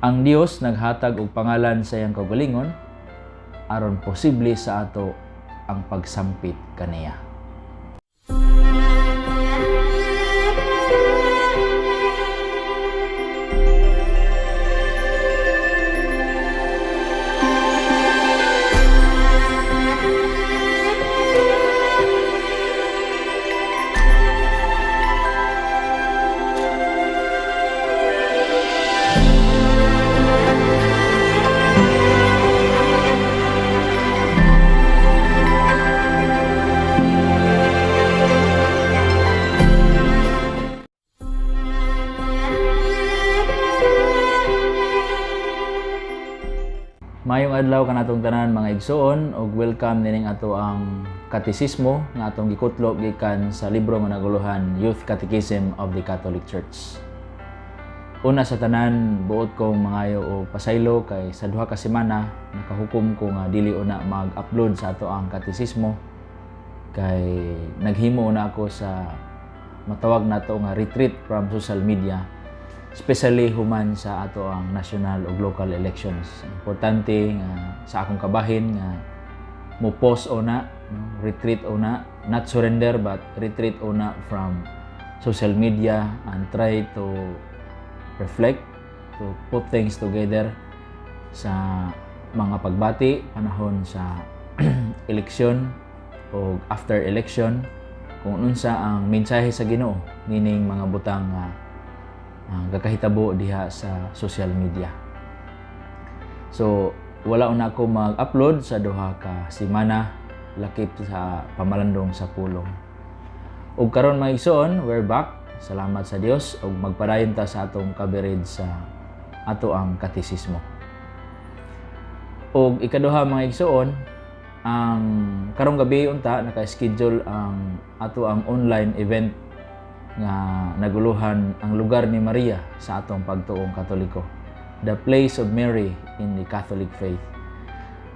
Ang Dios naghatag og pangalan sa iyang kaugalingon aron posible sa ato ang pagsampit kaniya. Mayong adlaw kanatong tanan mga igsoon ug welcome nining ato ang katisismo nga atong gikutlo gikan sa libro nga naguluhan Youth Catechism of the Catholic Church. Una sa tanan, buot kong mangayo o pasaylo kay sa duha ka semana nakahukom ko nga dili una mag-upload sa ato ang katisismo kay naghimo na ako sa matawag nato nga retreat from social media, especially human sa ato ang national ug local elections. Importante nga sa akong kabahin nga mo pause una, retreat una, not surrender but retreat una from social media and try to reflect, to put things together sa mga pagbati panahon sa eleksyon o after election kung unsa ang mensahe sa Ginoo nining mga butang nga gakahitabo diha sa social media. So wala na ako mag-upload sa duha ka semana lakip sa pamalandong sa pulong. Ug karon mga igsoon, we're back. Salamat sa Dios ug magpadayon ta sa atong kabirid sa ato ang katisismo. Ug ikaduha mga igsoon, ang karong gabi unta naka-schedule ang ato ang online event nga naguluhan ang lugar ni Maria sa atong pagtuong Katoliko, the place of Mary in the Catholic faith.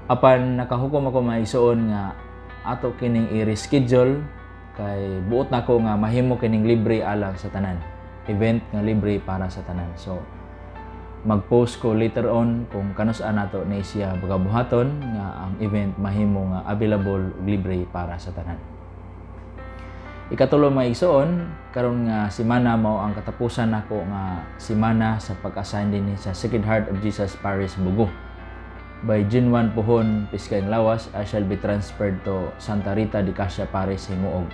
Apan nakahukom ako mga igsoon nga ato kining i-reschedule kay buot na ko nga mahimo kining libre alang sa tanan, event nga libre para sa tanan. So mag-post ko later on kung kanus-an nato na siya bagabuhaton nga ang event mahimo nga available libre para sa tanan. Ikatulo mga igsoon, karon nga semana mao ang katapusan nako nga semana sa pag-assign dinhi sa Sacred Heart of Jesus Parish Bugo. By June 1 puhon Piskayang Lawas, I shall be transferred to Santa Rita de Casia Parish Himuog.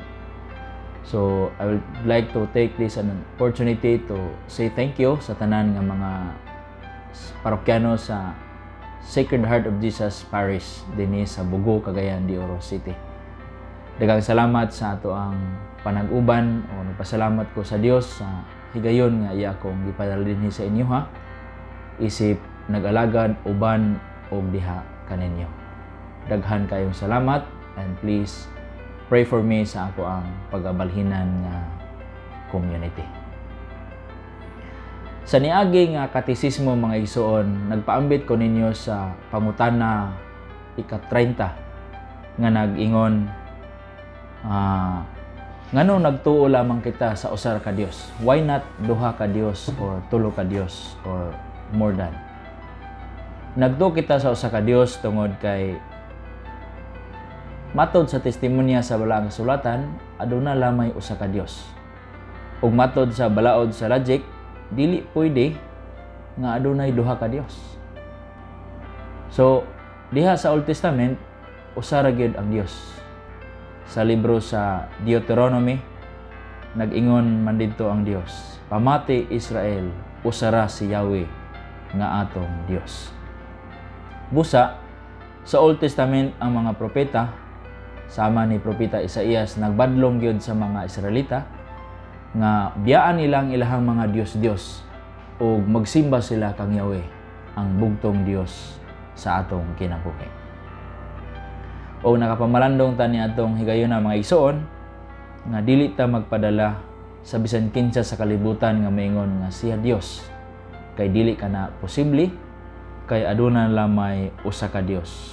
So I would like to take this an opportunity to say thank you sa tanan nga mga parokyano sa Sacred Heart of Jesus Parish dinhi sa Bugo, Cagayan de Oro City. Daghang salamat sa ato ang panag-uban o nagpasalamat ko sa Dios sa higayon nga iya akong gipadala dinhi sa inyo ha. Isip nag-alagad uban og diha kaninyo. Daghan kayong salamat and please pray for me sa ako ang pag-abalhinan nga community. Sa niagi nga katisismo mga igsoon, nagpaambit ko ninyo sa pangutana ika-30 nga nag-ingon ngano nagtuo lamang kita sa usar ka Dios? Why not duha ka Dios or tulo ka Dios or more than? Nagtuo kita sa usa ka Dios tungod kay matod sa testimonya sa balaang kasulatan, aduna lamay usa ka Dios. Ug matod sa balaod sa logic, dili pwede nga adunay duha ka Dios. So, diha sa Old Testament, usa ra gyud ang Dios. Sa libro sa Deuteronomy, nag-ingon man didto ang Dios, pamati Israel, usara si Yahweh nga atong Dios. Busa, sa Old Testament ang mga propeta, sama ni propeta Isaías, nagbadlong gyud sa mga Israelita nga biyaan nilang ilahang mga Dios-Dios ug magsimba sila kang Yahweh, ang bugtong Dios sa atong kinabuhi. O nakapamalandong ta ni atong higayon na mga igsoon nga dili ta magpadala sa bisan kinsa sa kalibutan nga maingon nga siya Dios, kay dili kana posible kay aduna lamay usa ka Dios,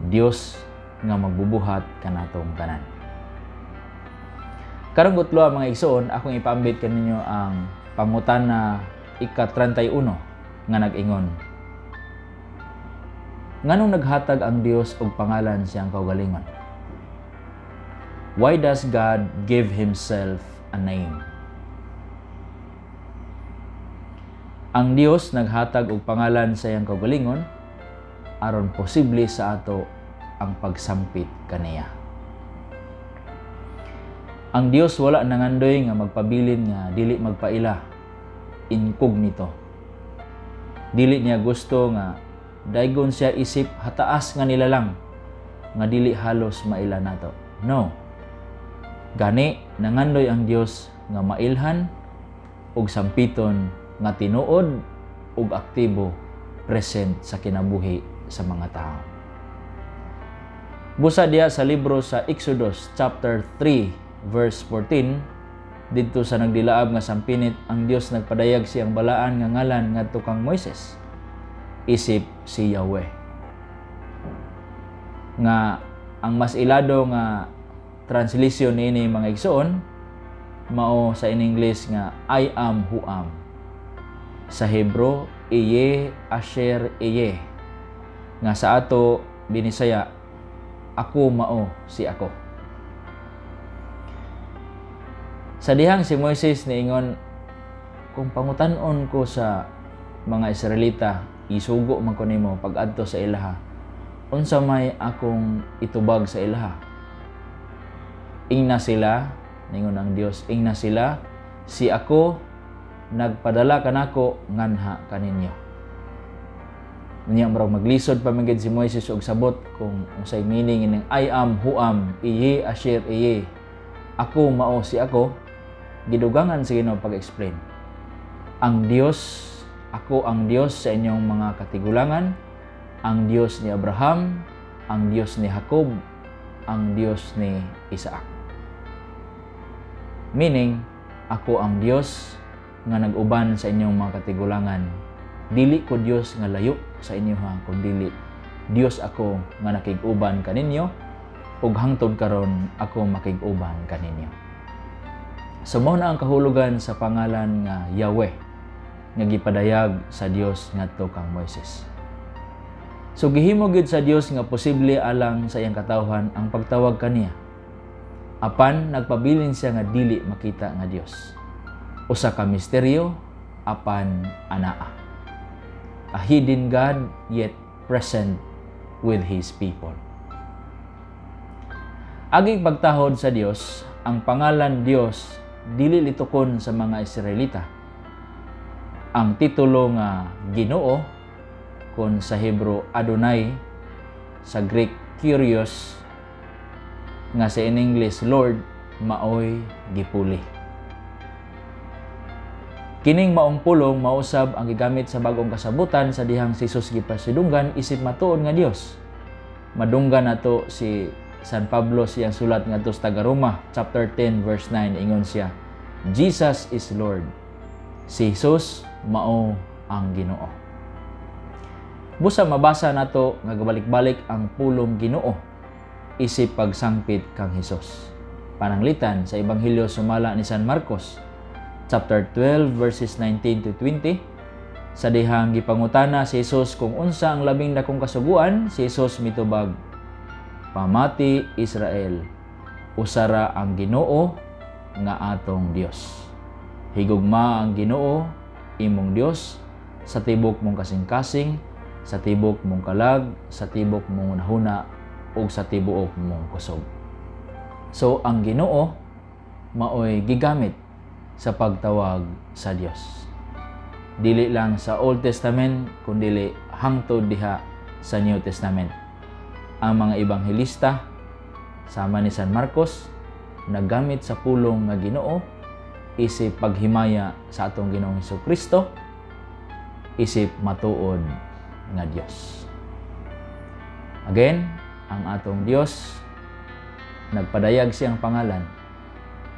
Dios nga magbubuhat kanatong tanan. Karong gutlo mga igsoon, akong ipaambit kaninyo ang pangutana ika-31 nga nag-ingon, nganong naghatag ang Dios og pangalan siyang kaugalingon? Why does God give himself a name? Ang Dios naghatag og pangalan sa iyang kaugalingon aron posible sa ato ang pagsampit kaniya. Ang Dios wala nangandoy nga magpabilin nga dili magpaila, incognito. Dili niya gusto nga daygon siya isip hataas nga nilalang nga dili halos maila nato. No. Gani nangandoy ang Dios nga mailhan ug sampiton nga tinuod ug aktibo present sa kinabuhi sa mga tao. Busa diya sa libro sa Exodus chapter 3 verse 14, didto sa nagdilaab nga sampinit ang Dios nagpadayag siyang balaan nga ngalan ngadto kang Moises, isip si Yahweh. Nga ang mas ilado nga translation niini mga igsoon mao sa in English nga I am who am. Sa Hebro, Iye Asher Iye. Nga sa ato binisaya, ako mao si ako. Sa dihang si Moises niingon, kung pangutan-on ko sa mga Israelita, isugo man ko nimo pag-adto sa ilaha, unsa may akong itubag sa ilaha? Ingna sila, ningon ang Dios, ingna sila, si ako nagpadala kanako nganha kaninyo. Niya marang maglisod pamigid si Moises og sabot kung unsay meaning ining I am who am, Iye Asher Iye. Ako mao si ako. Gidugangan sa Ginoo pag-explain. Ang Dios, ako ang Dios sa inyong mga katigulangan, ang Dios ni Abraham, ang Dios ni Jacob, ang Dios ni Isaac. Meaning, ako ang Dios nga nag-uban sa inyong mga katigulangan. Dili ko Dios nga layo sa inyo ha, kundi Dios ako nga nakig-uban kaninyo, ug hangtod karon ako makig-uban kaninyo. So mao na ang kahulugan sa pangalan nga Yahweh nga gipadayag sa Dios ngadto kang Moises. So gihimo gyud sa Dios nga posible alang sa iyang katawhan ang pagtawag kaniya. Apan nagpabilin siya nga dili makita nga Dios. Usa ka misteryo apan anaa. A hidden God yet present with His people. Aging pagtahod sa Dios, ang pangalan Dios dili litukon sa mga Israelita. Ang titulo nga Ginoo, kung sa Hebro Adonai, sa Greek Kyrios, nga sa in English Lord, maoy gipuli. Kining maong pulong mausab ang gigamit sa bagong kasabutan sa dihang si Jesus gipasidunggan isip matuod nga Dios. Madunggan nato si San Pablo siyang sulat ngadto sa taga-Roma chapter 10 verse 9, ingon siya, Jesus is Lord. Si Jesus mao ang Ginoo. Busa mabasa nato nga gabalik-balik ang pulong Ginoo isip pagsangpit kang Hesus. Pananglitan sa Ebanghelyo sumala ni San Marcos chapter 12 verses 19 to 20, sa dihang gipangutana si Jesus kung unsa ang labing dakong kasuguan, si Jesus mitubag, pamati Israel, usara ang Ginoo nga atong Dios. Higugma ang Ginoo imong Dios sa tibok mong kasing-kasing, sa tibok mong kalag, sa tibok mong nahuna ug sa tibuok mong kusog. So ang Ginoo maoy gigamit sa pagtawag sa Dios. Dili lang sa Old Testament kundi hangtod diha sa New Testament. Ang mga ebanghelista sama ni San Marcos naggamit sa pulong nga Ginoo isip paghimaya sa atong Ginoong Hesukristo, isip matuod nga Dios. Again, ang atong Dios nagpadayag siyang pangalan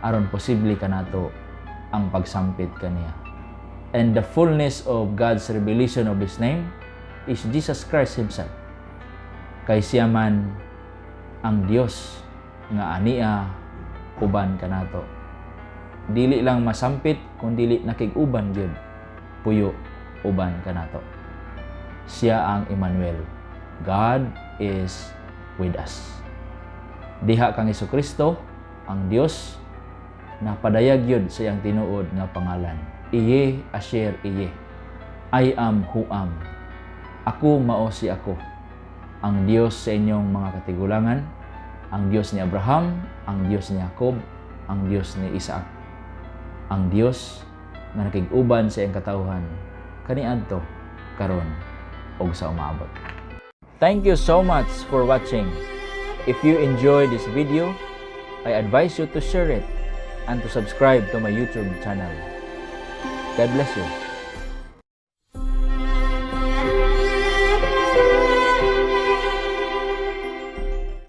aron posible kanato ang pagsampit kaniya. And the fullness of God's revelation of His name is Jesus Christ Himself. Kay siya man ang Dios nga ania uban kanato. Dili lang masampit kundi nakig-uban gyud puyo uban kanato. Siya ang Emmanuel. God is with us. Diha kang Hesukristo, ang Dios, napadayag yun sa iyang tinuod nga pangalan. Iye asher iye. I am who am. Ako mao si ako. Ang Diyos sa inyong mga katigulangan, ang Diyos ni Abraham, ang Diyos ni Jacob, ang Diyos ni Isaac. Ang Diyos na nakig-uban sa iyang katawhan kaniadto karon og sa umaabot. Thank you so much for watching. If you enjoyed this video, I advise you to share it and to subscribe to my YouTube channel. God bless you.